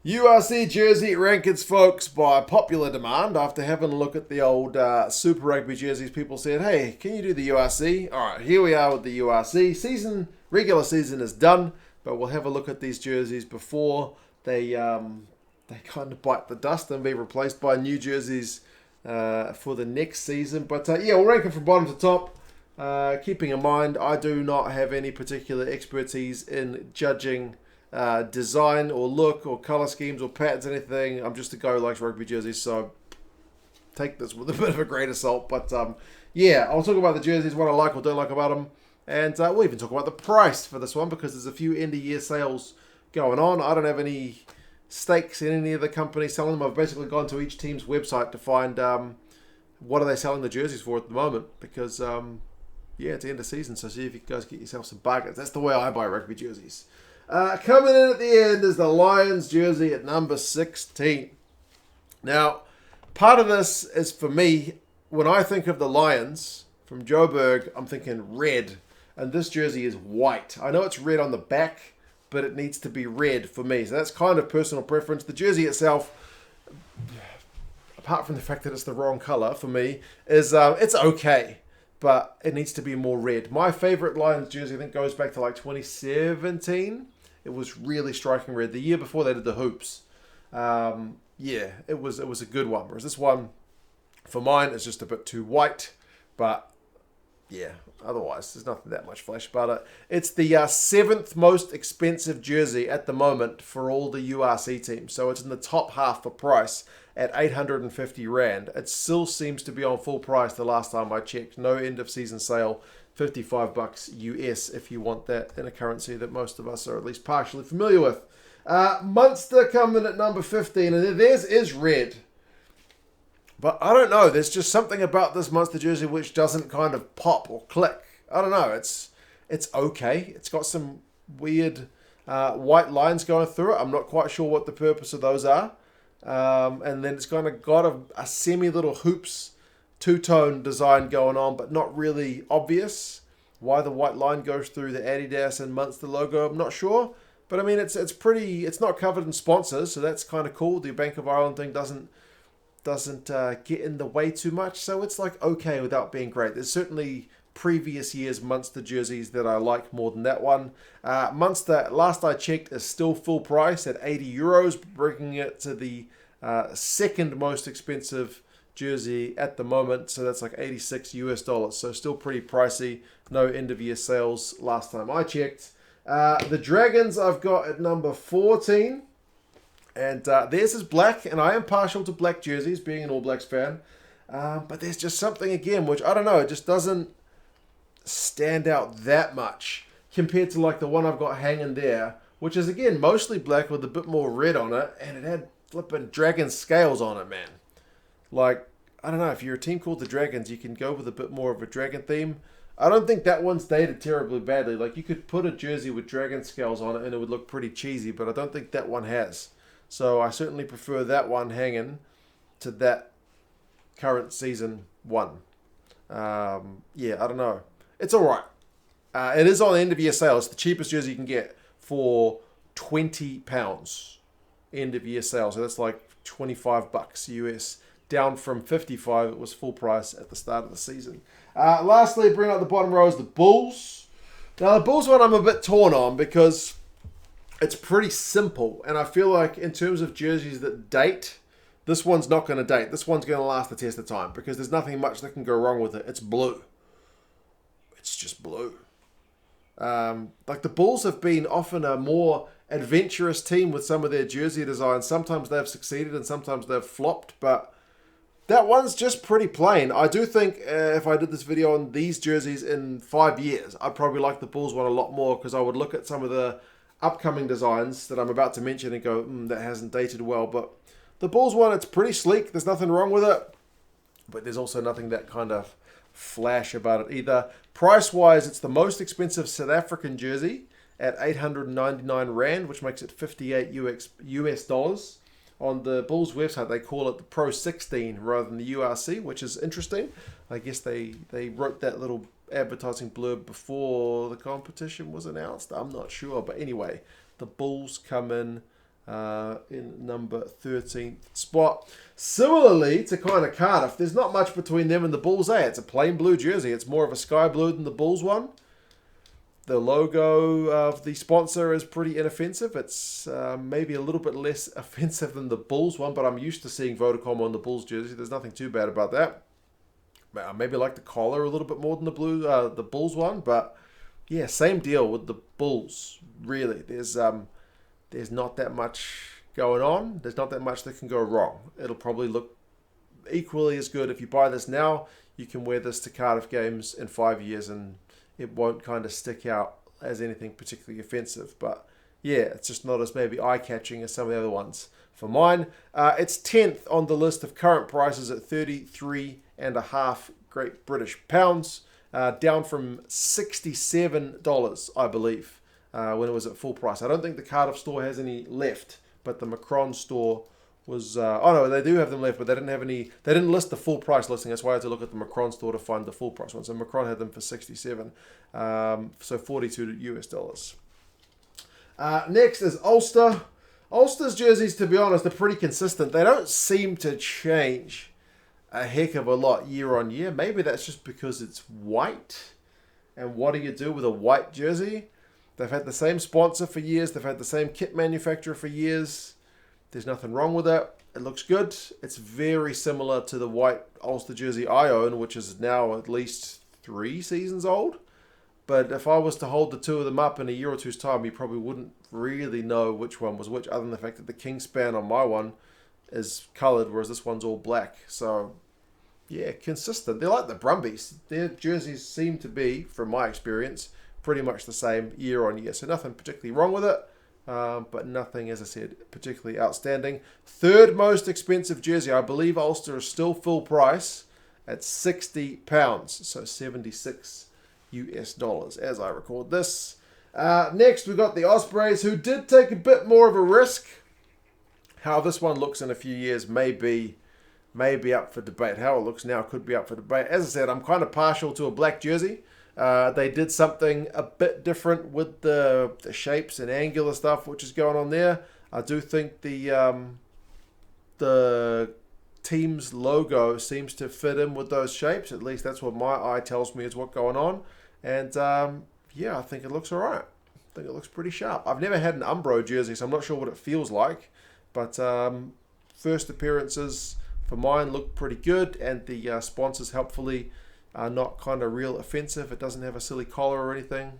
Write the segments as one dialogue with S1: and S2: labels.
S1: URC jersey rankings, folks, by popular demand. After having a look at the old Super Rugby jerseys, people said, "Hey, can you do the URC?" All right, here we are with the URC regular season is done, but we'll have a look at these jerseys before they kind of bite the dust and be replaced by new jerseys for the next season. But yeah, we'll rank them from bottom to top. Keeping in mind, I do not have any particular expertise in judging design or look or color schemes or patterns, anything. I'm just a guy who likes rugby jerseys, so take this with a bit of a grain of salt. But yeah, I'll talk about the jerseys, what I like or don't like about them, and we'll even talk about the price for this one because there's a few end of year sales going on. I don't have any stakes in any of the companies selling them. I've basically gone to each team's website to find what are they selling the jerseys for at the moment because yeah, it's the end of season, so see if you guys get yourself some bargains. That's the way I buy rugby jerseys. Coming in at the end is the Lions jersey at number 16. Now, part of this is for me, when I think of the Lions from Joburg, I'm thinking red. And this jersey is white. I know it's red on the back, but it needs to be red for me. So that's kind of personal preference. The jersey itself, apart from the fact that it's the wrong color for me, is it's okay. But it needs to be more red. My favorite Lions jersey, I think, goes back to like 2017. It was really striking red. The year before they did the hoops. Yeah, it was a good one. Whereas this one, for mine, is just a bit too white. But yeah, otherwise, there's nothing that much flash about it. It's the 7th most expensive jersey at the moment for all the URC teams. So it's in the top half for price at 850 Rand. It still seems to be on full price the last time I checked. No end of season sale. $55 US if you want that in a currency that most of us are at least partially familiar with. Munster coming at number 15, and theirs is red. But I don't know, there's just something about this Munster jersey which doesn't kind of pop or click. I don't know, it's okay. It's got some weird white lines going through it. I'm not quite sure what the purpose of those are. And then it's kind of got a semi-little hoops two-tone design going on, but not really obvious. Why the white line goes through the Adidas and Munster logo, I'm not sure. But I mean, it's pretty. It's not covered in sponsors, so that's kind of cool. The Bank of Ireland thing doesn't get in the way too much, so it's like okay without being great. There's certainly previous years Munster jerseys that I like more than that one. Munster, last I checked, is still full price at €80, bringing it to the second most expensive jersey at the moment, so that's like $86. So still pretty pricey. No end of year sales last time I checked. The Dragons I've got at number 14, and theirs is black, and I am partial to black jerseys, being an All Blacks fan. But there's just something again which I don't know, it just doesn't stand out that much compared to like the one I've got hanging there, which is again mostly black with a bit more red on it, and it had flipping dragon scales on it, man. Like, I don't know, if you're a team called the Dragons, you can go with a bit more of a dragon theme. I don't think that one's dated terribly badly. Like, you could put a jersey with dragon scales on it and it would look pretty cheesy, but I don't think that one has. So I certainly prefer that one hanging to that current season one. Yeah, I don't know. It's all right. It is on the end of year sale. It's the cheapest jersey you can get for £20 end of year sale. So that's like $25 US. Down from 55, it was full price at the start of the season. Lastly, bring up the bottom row is the Bulls. Now, the Bulls one I'm a bit torn on because it's pretty simple. And I feel like in terms of jerseys that date, this one's not going to date. This one's going to last the test of time because there's nothing much that can go wrong with it. It's blue. It's just blue. Like the Bulls have been often a more adventurous team with some of their jersey designs. Sometimes they've succeeded and sometimes they've flopped, but that one's just pretty plain. I do think if I did this video on these jerseys in 5 years, I'd probably like the Bulls one a lot more because I would look at some of the upcoming designs that I'm about to mention and go, that hasn't dated well. But the Bulls one, it's pretty sleek. There's nothing wrong with it. But there's also nothing that kind of flash about it either. Price-wise, it's the most expensive South African jersey at 899 Rand, which makes it 58 US dollars. On the Bulls website, they call it the Pro 16 rather than the URC, which is interesting. I guess they wrote that little advertising blurb before the competition was announced. I'm not sure. But anyway, the Bulls come in in number 13th spot. Similarly to kind of Cardiff, there's not much between them and the Bulls. It's a plain blue jersey. It's more of a sky blue than the Bulls one. The logo of the sponsor is pretty inoffensive. It's maybe a little bit less offensive than the Bulls one, but I'm used to seeing Vodacom on the Bulls jersey. There's nothing too bad about that. Maybe I like the collar a little bit more than the Bulls one, but yeah, same deal with the Bulls. Really, there's not that much going on. There's not that much that can go wrong. It'll probably look equally as good if you buy this now. You can wear this to Cardiff games in 5 years and it won't kind of stick out as anything particularly offensive. But yeah, it's just not as maybe eye-catching as some of the other ones. For mine, it's 10th on the list of current prices at 33.5 Great British pounds, down from $67, I believe, when it was at full price. I don't think the Cardiff store has any left, but the Macron store was... oh no, they do have them left, but they didn't have any... They didn't list the full price listing. That's why I had to look at the Macron store to find the full price one. So Macron had them for 67, so $42. Next is Ulster. Ulster's jerseys, to be honest, are pretty consistent. They don't seem to change a heck of a lot year on year. Maybe that's just because it's white. And what do you do with a white jersey? They've had the same sponsor for years. They've had the same kit manufacturer for years. There's nothing wrong with it. It looks good. It's very similar to the white Ulster jersey I own, which is now at least 3 seasons old. But if I was to hold the two of them up in a year or two's time, you probably wouldn't really know which one was which, other than the fact that the Kingspan on my one is coloured, whereas this one's all black. So, yeah, consistent. They're like the Brumbies. Their jerseys seem to be, from my experience, pretty much the same year on year. So nothing particularly wrong with it, but nothing, as I said, particularly outstanding. Third most expensive jersey, I believe Ulster is still full price at £60, so 76 US dollars as I record this. Next, we've got the Ospreys, who did take a bit more of a risk. How this one looks in a few years may be up for debate. How it looks now could be up for debate. As I said, I'm kind of partial to a black jersey. They did something a bit different with the shapes and angular stuff which is going on there. I do think the team's logo seems to fit in with those shapes. At least that's what my eye tells me is what's going on. And yeah, I think it looks all right. I think it looks pretty sharp. I've never had an Umbro jersey, so I'm not sure what it feels like. But first appearances for mine look pretty good, and the sponsors helpfully are not kind of real offensive. It doesn't have a silly collar or anything.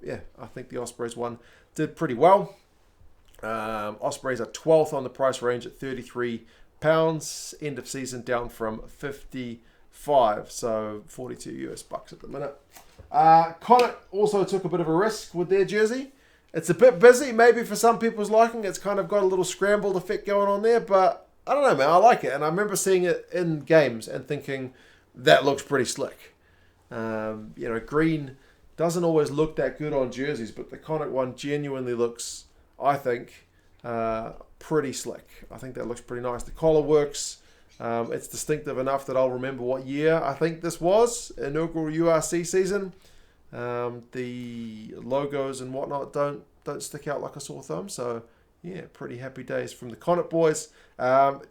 S1: Yeah, I think the Ospreys one did pretty well. Ospreys are 12th on the price range at £33. End of season down from 55, so 42 US bucks at the minute. Conor also took a bit of a risk with their jersey. It's a bit busy, maybe for some people's liking. It's kind of got a little scrambled effect going on there, but I don't know, man. I like it, and I remember seeing it in games and thinking that looks pretty slick. Green doesn't always look that good on jerseys, but the Conor one genuinely looks, I think, pretty slick. I think that looks pretty nice. The collar works. It's distinctive enough that I'll remember what year I think this was, inaugural URC season. The logos and whatnot don't stick out like a sore thumb, so yeah, pretty happy days from the Connacht boys.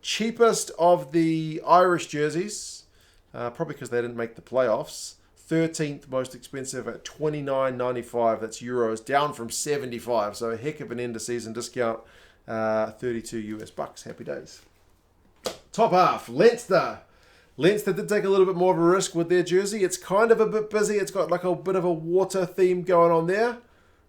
S1: Cheapest of the Irish jerseys, probably because they didn't make the playoffs. 13th most expensive at $29.95. That's euros, down from 75. So a heck of an end of season discount. 32 US bucks. Happy days. Top half, Leinster. Leinster did take a little bit more of a risk with their jersey. It's kind of a bit busy. It's got like a bit of a water theme going on there.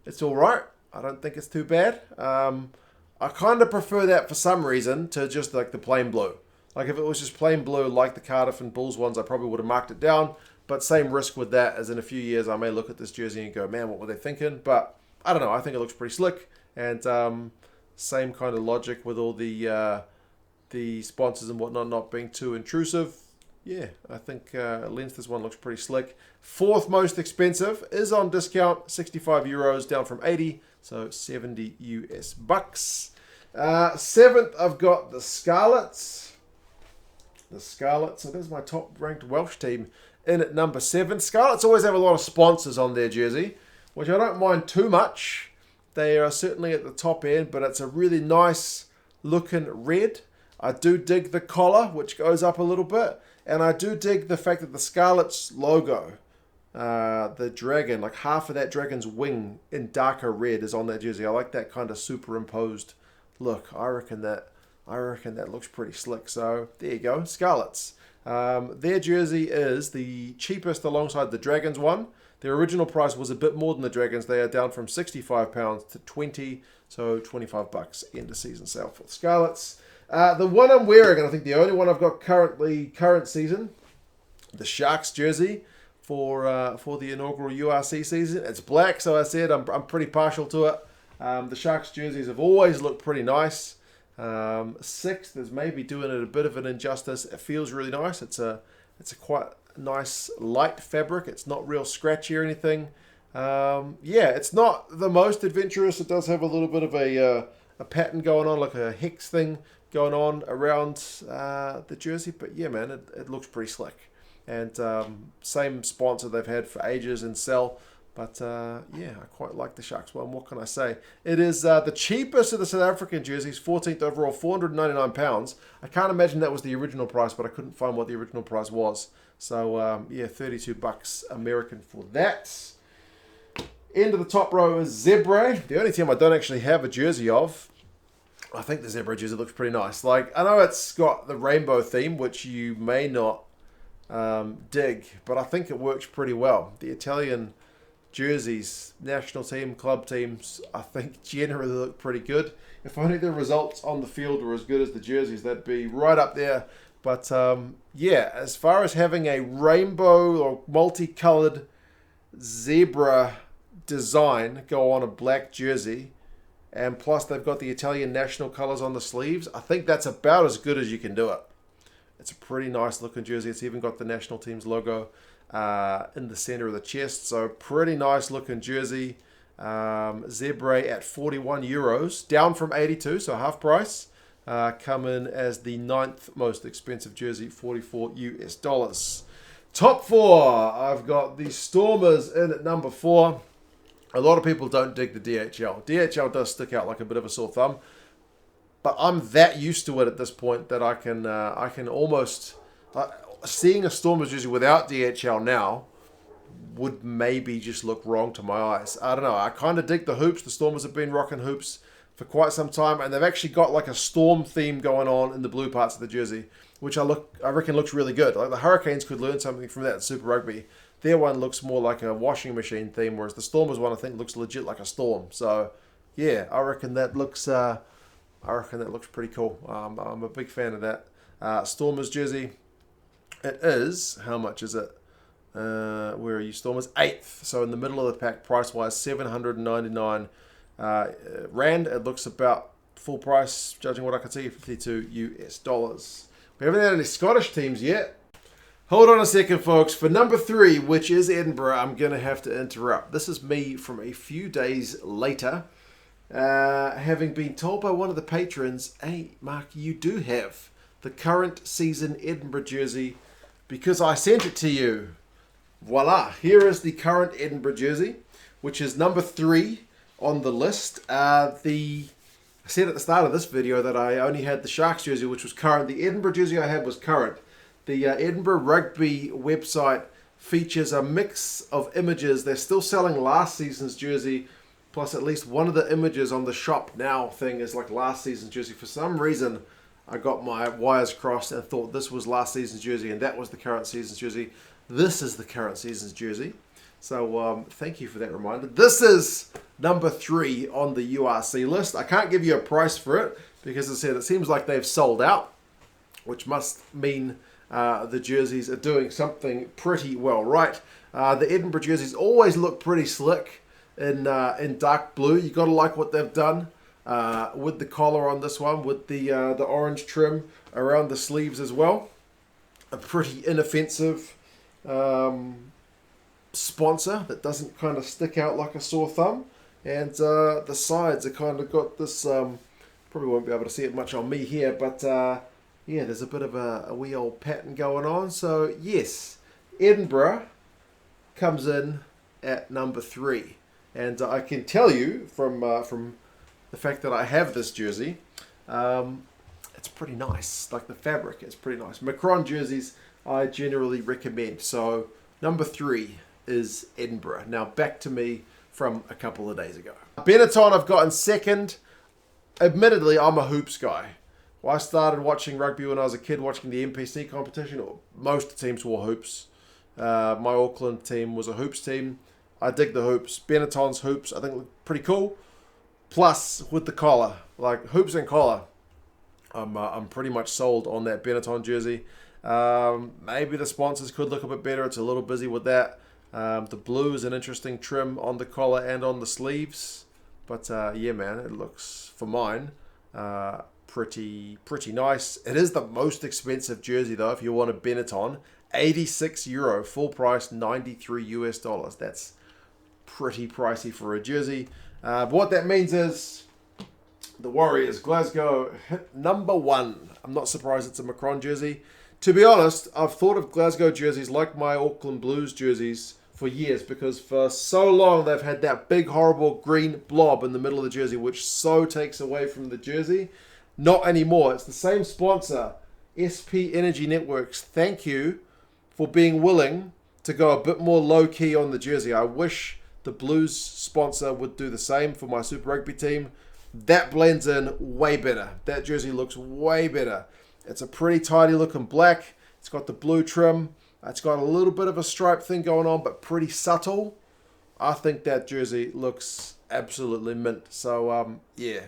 S1: It's all right. I don't think it's too bad. I kind of prefer that for some reason to just like the plain blue. Like if it was just plain blue like the Cardiff and Bulls ones, I probably would have marked it down. But same risk with that as in a few years I may look at this jersey and go, man, what were they thinking? But I don't know. I think it looks pretty slick. And same kind of logic with all the sponsors and whatnot not being too intrusive. Yeah, I think Leinster's one looks pretty slick. Fourth most expensive is on discount, 65 euros down from 80, so 70 US bucks. Seventh, I've got the Scarlets. The Scarlets, so there's my top ranked Welsh team in at number 7. Scarlets always have a lot of sponsors on their jersey, which I don't mind too much. They are certainly at the top end, but it's a really nice looking red. I do dig the collar, which goes up a little bit. And I do dig the fact that the Scarlets logo, the dragon, like half of that dragon's wing in darker red is on that jersey. I like that kind of superimposed look. I reckon that looks pretty slick. So there you go, Scarlets. Their jersey is the cheapest alongside the Dragons one. Their original price was a bit more than the Dragons. They are down from £65 to $20, so $25 end of season sale for the Scarlets. The one I'm wearing, and I think the only one I've got current season, the Sharks jersey for the inaugural URC season. It's black, so I said I'm pretty partial to it. The Sharks jerseys have always looked pretty nice. Sixth is maybe doing it a bit of an injustice. It feels really nice. It's a quite nice light fabric. It's not real scratchy or anything. It's not the most adventurous. It does have a little bit of a pattern going on, like a hex thing going on around the jersey. But yeah, man, it looks pretty slick. And same sponsor they've had for ages in Cell. But I quite like the Sharks one. What can I say? It is the cheapest of the South African jerseys, 14th overall, £499. I can't imagine that was the original price, but I couldn't find what the original price was. So $32 American for that. End of the top row is Zebra. The only team I don't actually have a jersey of. I think the Zebra jersey looks pretty nice. Like, I know it's got the rainbow theme, which you may not dig, but I think it works pretty well. The Italian jerseys, national team, club teams, I think generally look pretty good. If only the results on the field were as good as the jerseys, that'd be right up there. But as far as having a rainbow or multicolored zebra design go on a black jersey, and plus they've got the Italian national colors on the sleeves, I think that's about as good as you can do it. It's a pretty nice looking jersey. It's even got the national team's logo in the center of the chest. So pretty nice looking jersey. Zebra at €41, down from 82, so half price. Come in as the 9th most expensive jersey, $44. Top four, I've got the Stormers in at number 4. A lot of people don't dig the DHL. DHL does stick out like a bit of a sore thumb, but I'm that used to it at this point that I can almost seeing a Stormers jersey without DHL now would maybe just look wrong to my eyes. I don't know. I kind of dig the hoops. The Stormers have been rocking hoops for quite some time, and they've actually got like a storm theme going on in the blue parts of the jersey, which I reckon looks really good. Like the Hurricanes could learn something from that in Super Rugby. Their one looks more like a washing machine theme, whereas the Stormers one I think looks legit like a storm. So yeah, I reckon that looks pretty cool. I'm a big fan of that. Stormers jersey. It is, how much is it? Where are you, Stormers? 8th. So in the middle of the pack, price-wise, 799 Rand. It looks about full price, judging what I can see, $52. We haven't had any Scottish teams yet. Hold on a second, folks. For number 3, which is Edinburgh, I'm going to have to interrupt. This is me from a few days later, having been told by one of the patrons, hey, Mark, you do have the current season Edinburgh jersey because I sent it to you. Voila, here is the current Edinburgh jersey, which is number 3 on the list. I said at the start of this video that I only had the Sharks jersey, which was current. The Edinburgh jersey I had was current. The Edinburgh Rugby website features a mix of images. They're still selling last season's jersey, plus at least one of the images on the shop now thing is like last season's jersey. For some reason, I got my wires crossed and thought this was last season's jersey and that was the current season's jersey. This is the current season's jersey. So thank you for that reminder. This is number 3 on the URC list. I can't give you a price for it because, as I said, it seems like they've sold out, which must mean the jerseys are doing something pretty well right. The Edinburgh jerseys always look pretty slick in dark blue. You got to like what they've done with the collar on this one, with the orange trim around the sleeves as well. A pretty inoffensive sponsor that doesn't kind of stick out like a sore thumb, and the sides are kind of got this. Probably won't be able to see it much on me here, but yeah, there's a bit of a wee old pattern going on. So yes, Edinburgh comes in at number 3. And I can tell you from the fact that I have this jersey, it's pretty nice. Like the fabric is pretty nice. Macron jerseys I generally recommend. So number 3 is Edinburgh. Now back to me from a couple of days ago. Benetton I've got in second. Admittedly, I'm a hoops guy. Well, I started watching rugby when I was a kid, watching the NPC competition. Most teams wore hoops. My Auckland team was a hoops team. I dig the hoops. Benetton's hoops, I think, look pretty cool. Plus, with the collar, like hoops and collar, I'm pretty much sold on that Benetton jersey. Maybe the sponsors could look a bit better. It's a little busy with that. The blue is an interesting trim on the collar and on the sleeves. But yeah, man, it looks, for mine, pretty nice. It is the most expensive jersey, though, if you want a Benetton. €86, full price, $93. That's pretty pricey for a jersey. But what that means is the Warriors, Glasgow, hit number 1. I'm not surprised it's a Macron jersey. To be honest, I've thought of Glasgow jerseys like my Auckland Blues jerseys for years, because for so long they've had that big horrible green blob in the middle of the jersey, which so takes away from the jersey. Not anymore. It's the same sponsor, SP Energy Networks. Thank you for being willing to go a bit more low-key on the jersey. I wish the Blues sponsor would do the same for my Super Rugby team. That blends in way better. That jersey looks way better. It's a pretty tidy looking black. It's got the blue trim. It's got a little bit of a stripe thing going on, but pretty subtle. I think that jersey looks absolutely mint. So, yeah.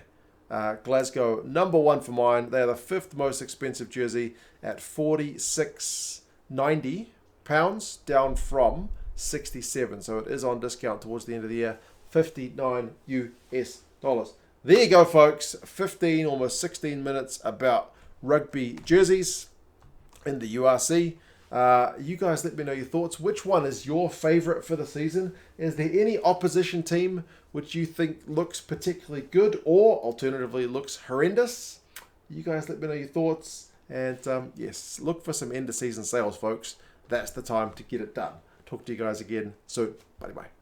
S1: Glasgow, number 1 for mine. They're the 5th most expensive jersey at £46.90, down from 67. So it is on discount towards the end of the year. $59 US. There you go, folks. 15, almost 16 minutes about rugby jerseys in the URC. You guys let me know your thoughts. Which one is your favorite for the season? Is there any opposition team which you think looks particularly good, or alternatively looks horrendous? You guys let me know your thoughts. And yes, look for some end of season sales, folks. That's the time to get it done. Talk to you guys again soon. Bye bye.